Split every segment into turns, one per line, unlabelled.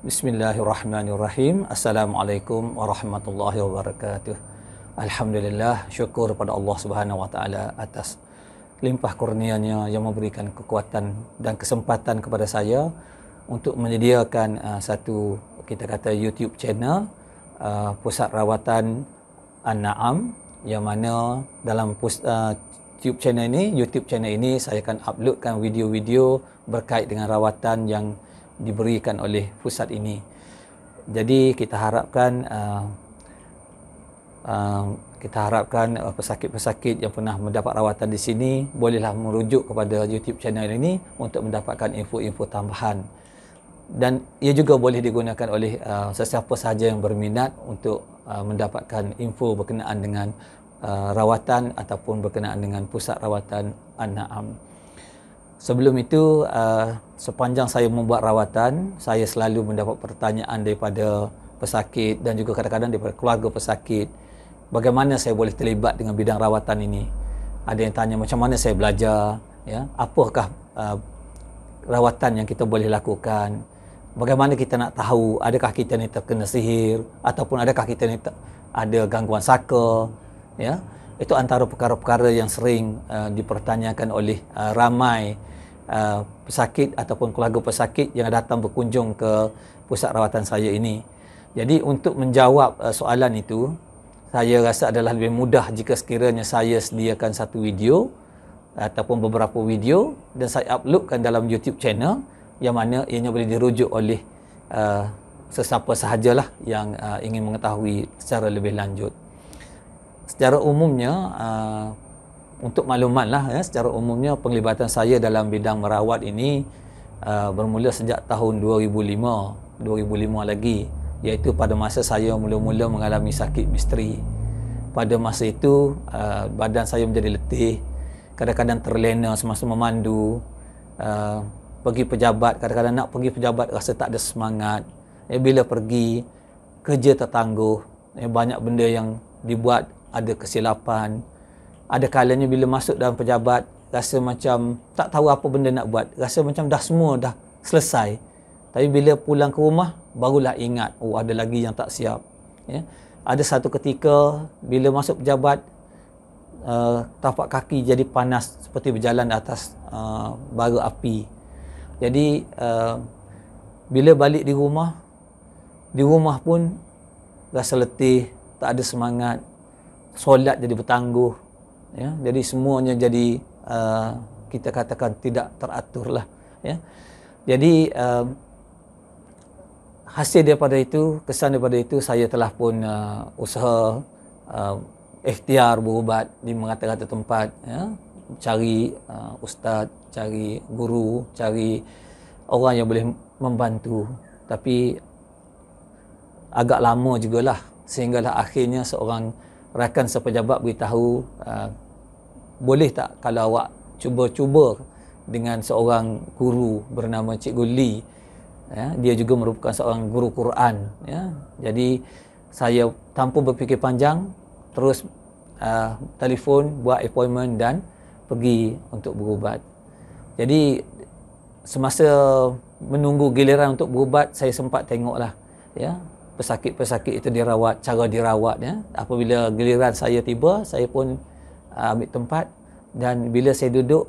Bismillahirrahmanirrahim. Assalamualaikum warahmatullahi wabarakatuh. Alhamdulillah, syukur pada Allah Subhanahu wa taala atas limpah kurnianya yang memberikan kekuatan dan kesempatan kepada saya untuk menyediakan satu, kita kata, YouTube channel, Pusat Rawatan An-Na'am, yang mana dalam YouTube channel ini saya akan uploadkan video-video berkait dengan rawatan yang diberikan oleh pusat ini. Jadi kita harapkan pesakit-pesakit yang pernah mendapat rawatan di sini bolehlah merujuk kepada YouTube channel ini untuk mendapatkan info-info tambahan, dan ia juga boleh digunakan oleh sesiapa sahaja yang berminat untuk mendapatkan info berkenaan dengan rawatan ataupun berkenaan dengan pusat rawatan An-Na'am. Sebelum itu, sepanjang saya membuat rawatan, saya selalu mendapat pertanyaan daripada pesakit dan juga kadang-kadang daripada keluarga pesakit, bagaimana saya boleh terlibat dengan bidang rawatan ini. Ada yang tanya macam mana saya belajar, ya, apakah rawatan yang kita boleh lakukan, bagaimana kita nak tahu adakah kita ni terkena sihir ataupun adakah kita ni ada gangguan saka, ya. Itu antara perkara-perkara yang sering dipertanyakan oleh ramai pesakit ataupun keluarga pesakit yang datang berkunjung ke pusat rawatan saya ini. Jadi untuk menjawab soalan itu, saya rasa adalah lebih mudah jika sekiranya saya sediakan satu video ataupun beberapa video dan saya uploadkan dalam YouTube channel, yang mana ianya boleh dirujuk oleh sesiapa sahajalah yang ingin mengetahui secara lebih lanjut. Secara umumnya, untuk maklumat lah, ya, secara umumnya penglibatan saya dalam bidang merawat ini bermula sejak tahun 2005 lagi, iaitu pada masa saya mula-mula mengalami sakit misteri. Pada masa itu badan saya menjadi letih, kadang-kadang terlena semasa memandu, pergi pejabat, kadang-kadang nak pergi pejabat rasa tak ada semangat, bila pergi kerja tertangguh, banyak benda yang dibuat ada kesilapan. Ada kalanya bila masuk dalam pejabat rasa macam tak tahu apa benda nak buat, rasa macam dah semua dah selesai, tapi bila pulang ke rumah barulah ingat, ada lagi yang tak siap, ya. Ada satu ketika bila masuk pejabat, tapak kaki jadi panas seperti berjalan atas bara api. Jadi bila balik di rumah pun rasa letih, tak ada semangat, solat jadi bertangguh, ya. Jadi semuanya jadi kita katakan tidak teratur lah, ya. Jadi hasil daripada itu, kesan daripada itu, saya telah pun usaha ikhtiar berubat di merata-rata tempat, ya. Cari ustaz, cari guru, cari orang yang boleh membantu, tapi agak lama jugalah, sehinggalah akhirnya seorang rakan sepejabat beritahu, boleh tak kalau awak cuba-cuba dengan seorang guru bernama Cikgu Lee, ya, dia juga merupakan seorang guru Quran, ya. Jadi saya tanpa berfikir panjang terus telefon, buat appointment dan pergi untuk berubat. Jadi semasa menunggu giliran untuk berubat, saya sempat tengoklah, ya, pesakit-pesakit itu dirawat, cara dirawat, ya. Apabila giliran saya tiba, saya pun ambil tempat, dan bila saya duduk,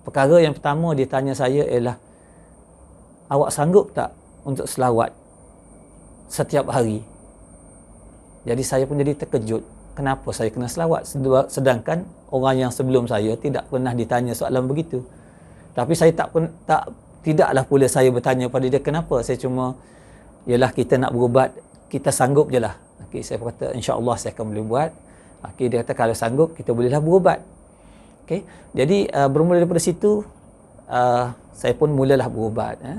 perkara yang pertama dia tanya saya ialah, awak sanggup tak untuk selawat setiap hari? Jadi saya pun jadi terkejut, kenapa saya kena selawat, sedangkan orang yang sebelum saya tidak pernah ditanya soalan begitu. Tapi saya tidaklah pula saya bertanya pada dia kenapa. Saya cuma, ialah kita nak berubat, kita sanggup je lah. Okay, saya kata insya-Allah saya akan boleh buat. Okay, dia kata kalau sanggup kita bolehlah berubat. Okay, jadi bermula daripada situ saya pun mulalah berubat, ya.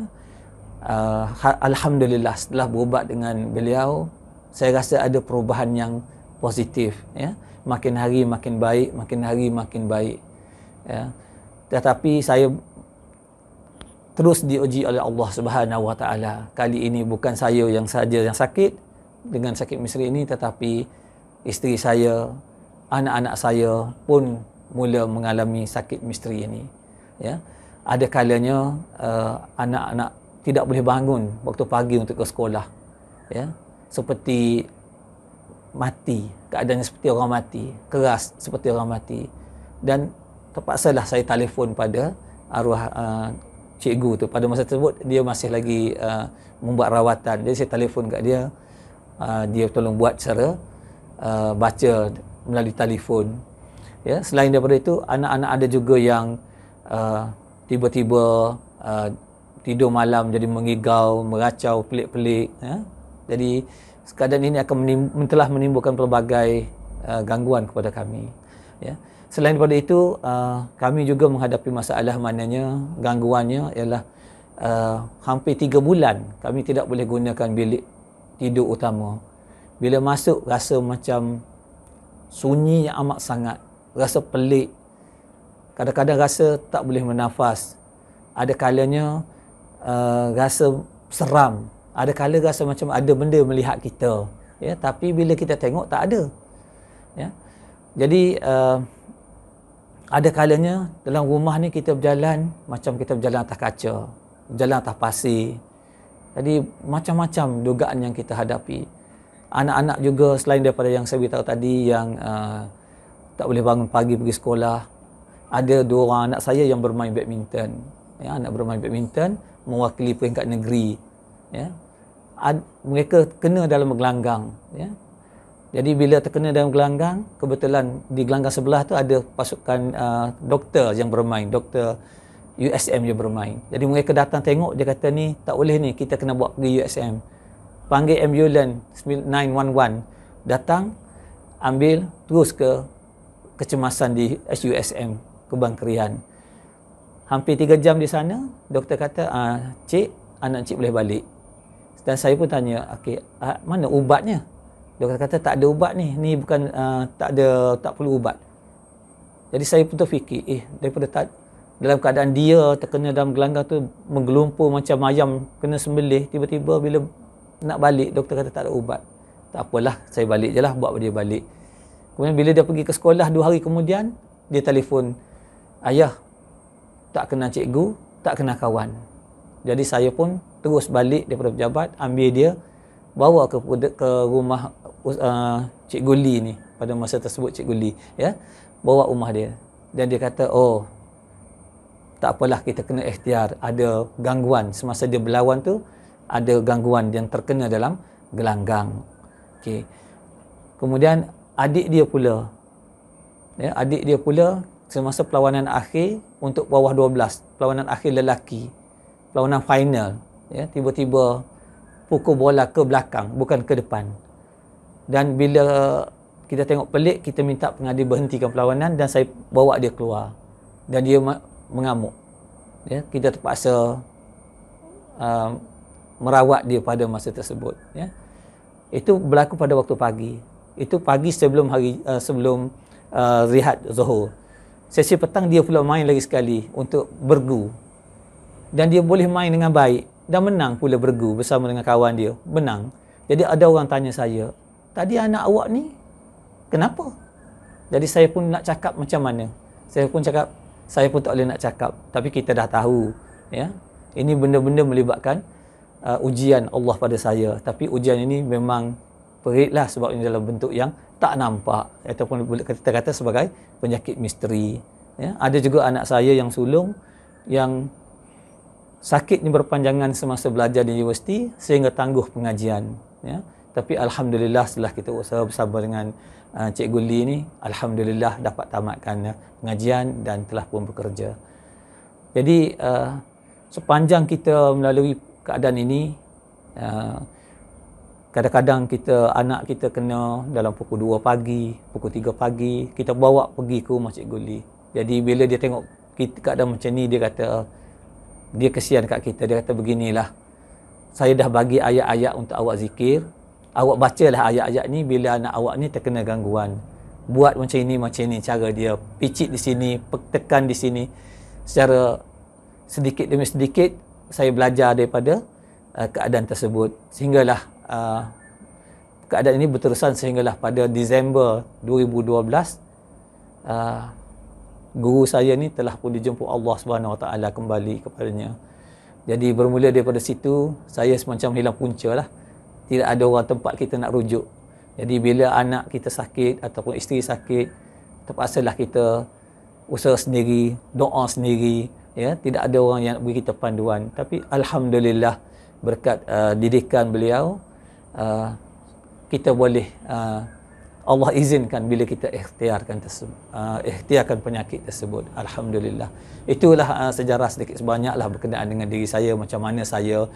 Alhamdulillah, setelah berubat dengan beliau, saya rasa ada perubahan yang positif, ya. Makin hari makin baik, makin hari makin baik, ya. Tetapi saya terus diuji oleh Allah Subhanahu wa taala. Kali ini bukan saya yang saja yang sakit dengan sakit misteri ini, tetapi isteri saya, anak-anak saya pun mula mengalami sakit misteri ini, ya. Ada kalanya anak-anak tidak boleh bangun waktu pagi untuk ke sekolah, ya, seperti mati, keadaannya seperti orang mati, keras seperti orang mati. Dan terpaksalah saya telefon pada arwah cikgu tu. Pada masa tersebut dia masih lagi membuat rawatan, jadi saya telefon kat dia, dia tolong buat secara baca melalui telefon, ya. Selain daripada itu, anak-anak ada juga yang tiba-tiba tidur malam jadi mengigau, meracau, pelik-pelik, ya. Jadi keadaan ini akan telah menimbulkan pelbagai gangguan kepada kami, ya. Selain daripada itu, kami juga menghadapi masalah, maknanya gangguannya ialah hampir 3 bulan kami tidak boleh gunakan bilik tidur utama. Bila masuk rasa macam sunyi yang amat sangat, rasa pelik, kadang-kadang rasa tak boleh bernafas, ada kalanya rasa seram, ada kala rasa macam ada benda melihat kita, ya, tapi bila kita tengok tak ada, ya. Jadi ada kalanya dalam rumah ni kita berjalan macam kita berjalan atas kaca, berjalan atas pasir. Jadi macam-macam dugaan yang kita hadapi. Anak-anak juga, selain daripada yang saya beritahu tadi, yang tak boleh bangun pagi pergi sekolah, ada 2 orang anak saya yang bermain badminton, ya, anak bermain badminton mewakili peringkat negeri, ya. Mereka kena dalam gelanggang, ya. Jadi bila terkena dalam gelanggang, kebetulan di gelanggang sebelah tu ada pasukan doktor yang bermain, doktor USM yang bermain. Jadi mereka datang tengok, dia kata ni tak boleh ni, kita kena bawa pergi USM. Panggil ambulans 911 datang, ambil terus ke kecemasan di SUSM Kebangkerian. Hampir 3 jam di sana, doktor kata, cik, anak cik boleh balik. Dan saya pun tanya, okey, mana ubatnya? Doktor kata tak ada ubat ni bukan, tak perlu ubat. Jadi saya pun terfikir, daripada dalam keadaan dia terkena dalam gelanggang tu menggelumpur macam ayam kena sembelih, tiba-tiba bila nak balik, doktor kata tak ada ubat. Tak apalah, saya balik je lah, buat dia balik. Kemudian bila dia pergi ke sekolah 2 hari kemudian, dia telefon, ayah, tak kenal cikgu, tak kenal kawan. Jadi saya pun terus balik daripada pejabat, ambil dia, bawa ke rumah Cikgu Lee ni. Pada masa tersebut Cikgu Lee, ya, bawa rumah dia. Dan dia kata, oh, tak apalah, kita kena ikhtiar, ada gangguan semasa dia berlawan tu, ada gangguan yang terkena dalam gelanggang. Okey. Kemudian adik dia pula, ya, adik dia pula semasa perlawanan akhir untuk bawah 12, perlawanan akhir lelaki, perlawanan final, ya, tiba-tiba pukul bola ke belakang, bukan ke depan. Dan bila kita tengok pelik, kita minta pengadil berhentikan perlawanan dan saya bawa dia keluar. Dan dia mengamuk. Ya, kita terpaksa merawat dia pada masa tersebut. Ya. Itu berlaku pada waktu pagi. Itu pagi sebelum rehat Zuhur. Sesi petang dia pula main lagi sekali untuk bergu. Dan dia boleh main dengan baik. Dan menang pula bergu bersama dengan kawan dia. Menang. Jadi ada orang tanya saya, tadi anak awak ni kenapa? Jadi saya pun nak cakap macam mana? Saya pun cakap, saya pun tak boleh nak cakap. Tapi kita dah tahu. Ya, ini benda-benda melibatkan ujian Allah pada saya. Tapi ujian ini memang peritlah sebab ini dalam bentuk yang tak nampak. Ataupun kita kata sebagai penyakit misteri. Ya, ada juga anak saya yang sulung yang sakitnya berpanjangan semasa belajar di universiti sehingga tangguh pengajian. Ya. Tapi alhamdulillah setelah kita usaha bersama dengan Cikgu Lee ni, alhamdulillah dapat tamatkan pengajian dan telah pun bekerja. Jadi sepanjang kita melalui keadaan ini, kadang-kadang anak kita kena dalam pukul 2 pagi, pukul 3 pagi, kita bawa pergi ke rumah Cikgu Lee. Jadi bila dia tengok kita keadaan macam ni, dia kata, dia kesian kat kita. Dia kata beginilah, saya dah bagi ayat-ayat untuk awak zikir, awak bacalah ayat-ayat ni bila anak awak ni terkena gangguan. Buat macam ini cara dia, picit di sini, tekan di sini. Secara sedikit demi sedikit saya belajar daripada keadaan tersebut, sehinggalah keadaan ini berterusan sehinggalah pada Disember 2012 guru saya ni telah pun dijemput Allah Subhanahu Wa Taala kembali kepadanya. Jadi bermula daripada situ, saya semacam hilang punca lah. Tidak ada orang tempat kita nak rujuk. Jadi bila anak kita sakit ataupun isteri sakit, terpaksalah kita usaha sendiri, doa sendiri, ya. Tidak ada orang yang nak beri kita panduan. Tapi alhamdulillah berkat didikan beliau, kita boleh Allah izinkan bila kita ikhtiarkan penyakit tersebut. Alhamdulillah. Itulah sejarah sedikit sebanyaklah berkenaan dengan diri saya, macam mana saya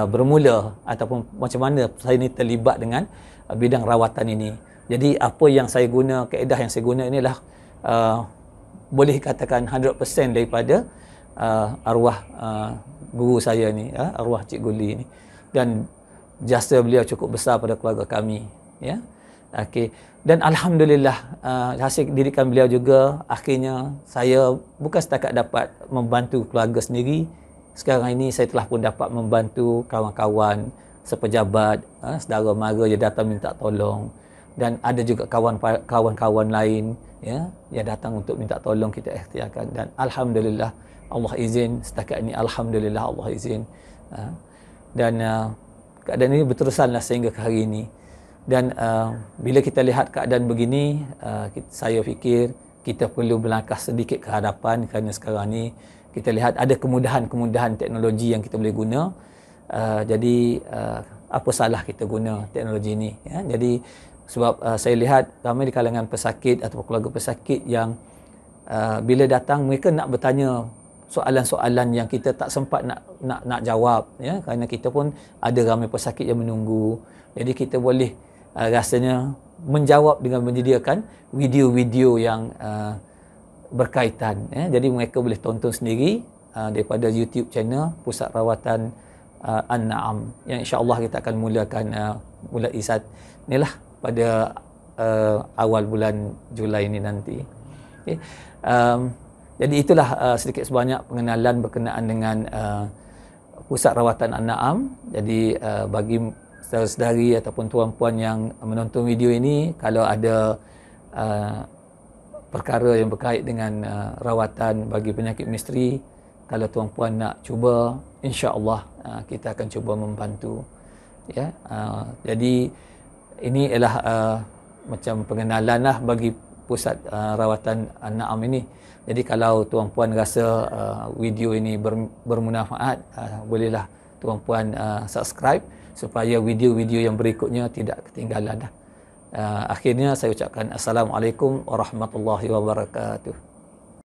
bermula ataupun macam mana saya ni terlibat dengan bidang rawatan ini. Jadi apa yang saya guna, kaedah yang saya guna inilah boleh katakan 100% daripada arwah guru saya ni, arwah Cik Guli ni, dan jasa beliau cukup besar pada keluarga kami, ya. Okey, dan alhamdulillah hasil didikan beliau juga akhirnya saya bukan setakat dapat membantu keluarga sendiri, sekarang ini saya telah pun dapat membantu kawan-kawan sepejabat, saudara mara yang datang minta tolong, dan ada juga kawan-kawan lain, ya, yang datang untuk minta tolong kita ikhtiarkan, dan alhamdulillah Allah izin setakat ini, alhamdulillah Allah izin, dan keadaan ini berterusanlah sehingga ke hari ini. Dan bila kita lihat keadaan begini, saya fikir kita perlu melangkah sedikit ke hadapan, kerana sekarang ni kita lihat ada kemudahan-kemudahan teknologi yang kita boleh guna. Jadi apa salah kita guna teknologi ini, ya? Jadi sebab saya lihat ramai di kalangan pesakit atau keluarga pesakit yang bila datang mereka nak bertanya soalan-soalan yang kita tak sempat nak jawab, ya, kerana kita pun ada ramai pesakit yang menunggu. Jadi kita boleh rasanya menjawab dengan menyediakan video-video yang berkaitan, ya. Jadi mereka boleh tonton sendiri daripada YouTube channel Pusat Rawatan An-Na'am, yang insya-Allah kita akan mulakan mulai inilah pada awal bulan Julai ini nanti. Okay. Jadi itulah sedikit sebanyak pengenalan berkenaan dengan Pusat Rawatan An-Na'am. Jadi bagi saudara-saudari ataupun tuan-puan yang menonton video ini, kalau ada perkara yang berkait dengan rawatan bagi penyakit misteri, kalau tuan-puan nak cuba, insya-Allah kita akan cuba membantu, ya. Jadi ini ialah macam pengenalan lah bagi Pusat Rawatan An-Na'am ini. Jadi kalau tuan-puan rasa video ini bermanfaat, bolehlah tuan-puan subscribe supaya video-video yang berikutnya tidak ketinggalan. Akhirnya saya ucapkan Assalamualaikum warahmatullahi wabarakatuh.